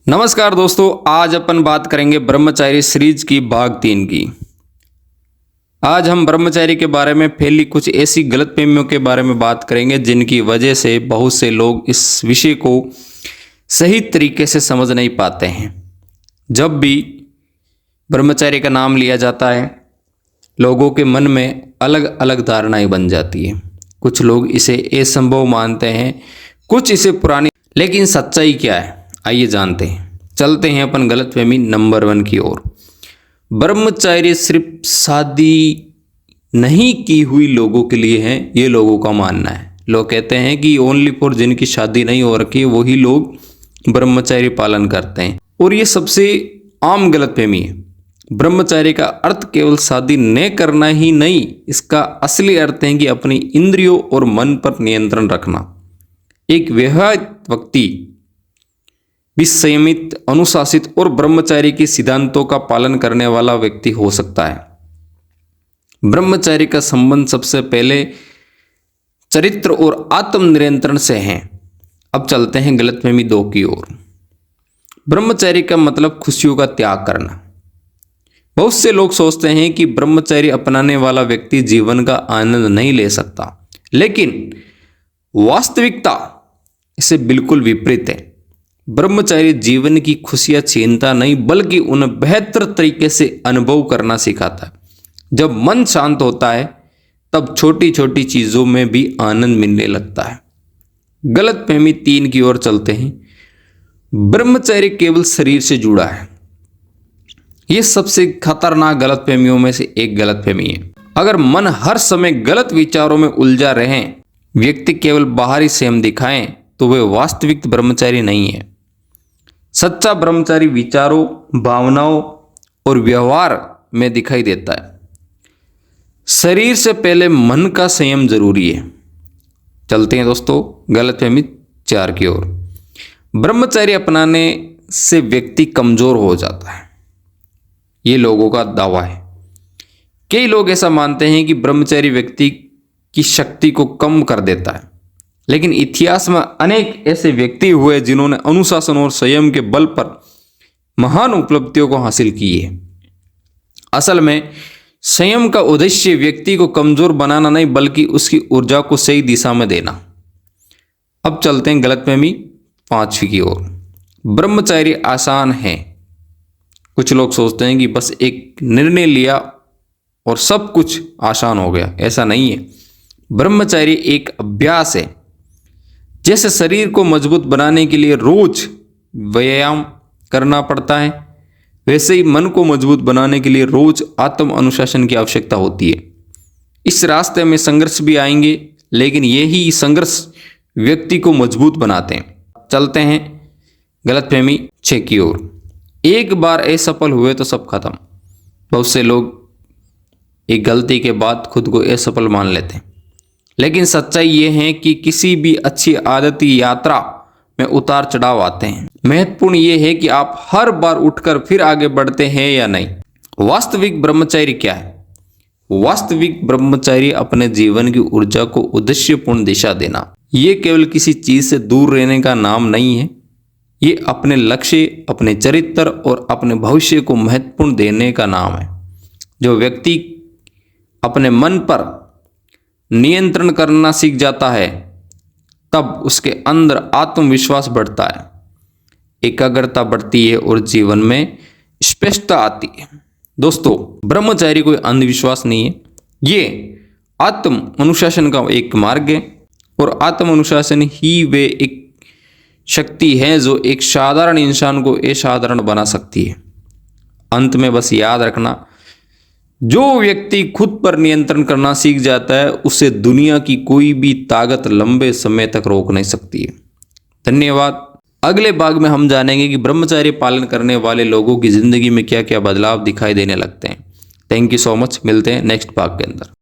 नमस्कार दोस्तों, आज अपन बात करेंगे ब्रह्मचारी सीरीज की भाग 3 की। आज हम ब्रह्मचारी के बारे में फैली कुछ ऐसी गलतफहमियों के बारे में बात करेंगे जिनकी वजह से बहुत से लोग इस विषय को सही तरीके से समझ नहीं पाते हैं। जब भी ब्रह्मचारी का नाम लिया जाता है, लोगों के मन में अलग अलग धारणाएं बन जाती है। कुछ लोग इसे असंभव मानते हैं, कुछ इसे पुरानी। लेकिन सच्चाई क्या है, आइए जानते हैं। चलते हैं अपन गलतफहमी नंबर 1 की ओर। ब्रह्मचर्य सिर्फ शादी नहीं की हुई लोगों के लिए है, ये लोगों का मानना है। लोग कहते हैं कि ओनली फॉर जिनकी शादी नहीं हो रखी है वही लोग ब्रह्मचर्य पालन करते हैं, और ये सबसे आम गलतफहमी है। ब्रह्मचर्य का अर्थ केवल शादी न करना ही नहीं, इसका असली अर्थ है कि अपनी इंद्रियों और मन पर नियंत्रण रखना। एक विवाहित व्यक्ति भी संयमित, अनुशासित और ब्रह्मचर्य के सिद्धांतों का पालन करने वाला व्यक्ति हो सकता है। ब्रह्मचर्य का संबंध सबसे पहले चरित्र और आत्म नियंत्रण से है। अब चलते हैं गलतफहमी 2 की ओर। ब्रह्मचर्य का मतलब खुशियों का त्याग करना। बहुत से लोग सोचते हैं कि ब्रह्मचर्य अपनाने वाला व्यक्ति जीवन का आनंद नहीं ले सकता, लेकिन वास्तविकता इससे बिल्कुल विपरीत है। ब्रह्मचर्य जीवन की खुशियां छीनता नहीं, बल्कि उन्हें बेहतर तरीके से अनुभव करना सिखाता है। जब मन शांत होता है तब छोटी छोटी चीजों में भी आनंद मिलने लगता है। गलतफहमी 3 की ओर चलते हैं। ब्रह्मचर्य केवल शरीर से जुड़ा है। यह सबसे खतरनाक गलतफहमियों में से एक गलतफहमी है। अगर मन हर समय गलत विचारों में उलझा रहे, व्यक्ति केवल बाहरी संयम दिखाएं, तो वे वास्तविक ब्रह्मचारी नहीं है। सच्चा ब्रह्मचारी विचारों, भावनाओं और व्यवहार में दिखाई देता है। शरीर से पहले मन का संयम जरूरी है। चलते हैं दोस्तों गलतफहमी 4 की ओर। ब्रह्मचर्य अपनाने से व्यक्ति कमजोर हो जाता है, ये लोगों का दावा है। कई लोग ऐसा मानते हैं कि ब्रह्मचर्य व्यक्ति की शक्ति को कम कर देता है, लेकिन इतिहास में अनेक ऐसे व्यक्ति हुए जिन्होंने अनुशासन और संयम के बल पर महान उपलब्धियों को हासिल की है। असल में संयम का उद्देश्य व्यक्ति को कमजोर बनाना नहीं, बल्कि उसकी ऊर्जा को सही दिशा में देना। अब चलते हैं गलतफहमी 5 की ओर। ब्रह्मचर्य आसान है। कुछ लोग सोचते हैं कि बस एक निर्णय लिया और सब कुछ आसान हो गया। ऐसा नहीं है। ब्रह्मचर्य एक अभ्यास है। जैसे शरीर को मजबूत बनाने के लिए रोज व्यायाम करना पड़ता है, वैसे ही मन को मजबूत बनाने के लिए रोज आत्म अनुशासन की आवश्यकता होती है। इस रास्ते में संघर्ष भी आएंगे, लेकिन यही संघर्ष व्यक्ति को मजबूत बनाते हैं। चलते हैं गलतफहमी 6 की ओर। एक बार असफल हुए तो सब खत्म। बहुत से लोग एक गलती के बाद खुद को असफल मान लेते हैं, लेकिन सच्चाई यह है कि किसी भी अच्छी आदत की यात्रा में उतार चढ़ाव आते हैं। महत्वपूर्ण यह है कि आप हर बार उठकर फिर आगे बढ़ते हैं या नहीं। वास्तविक ब्रह्मचर्य क्या है? वास्तविक ब्रह्मचर्य अपने जीवन की ऊर्जा को उद्देश्यपूर्ण दिशा देना। यह केवल किसी चीज से दूर रहने का नाम नहीं है। ये अपने लक्ष्य, अपने चरित्र और अपने भविष्य को महत्वपूर्ण देने का नाम है। जो व्यक्ति अपने मन पर नियंत्रण करना सीख जाता है, तब उसके अंदर आत्मविश्वास बढ़ता है, एकाग्रता बढ़ती है और जीवन में स्पष्टता आती है। दोस्तों, ब्रह्मचर्य कोई अंधविश्वास नहीं है। ये आत्म अनुशासन का एक मार्ग है, और आत्म अनुशासन ही वे एक शक्ति है जो एक साधारण इंसान को असाधारण बना सकती है। अंत में बस याद रखना, जो व्यक्ति खुद पर नियंत्रण करना सीख जाता है, उसे दुनिया की कोई भी ताकत लंबे समय तक रोक नहीं सकती है। धन्यवाद। अगले भाग में हम जानेंगे कि ब्रह्मचर्य पालन करने वाले लोगों की जिंदगी में क्या क्या बदलाव दिखाई देने लगते हैं। Thank you so much. मिलते हैं नेक्स्ट भाग के अंदर।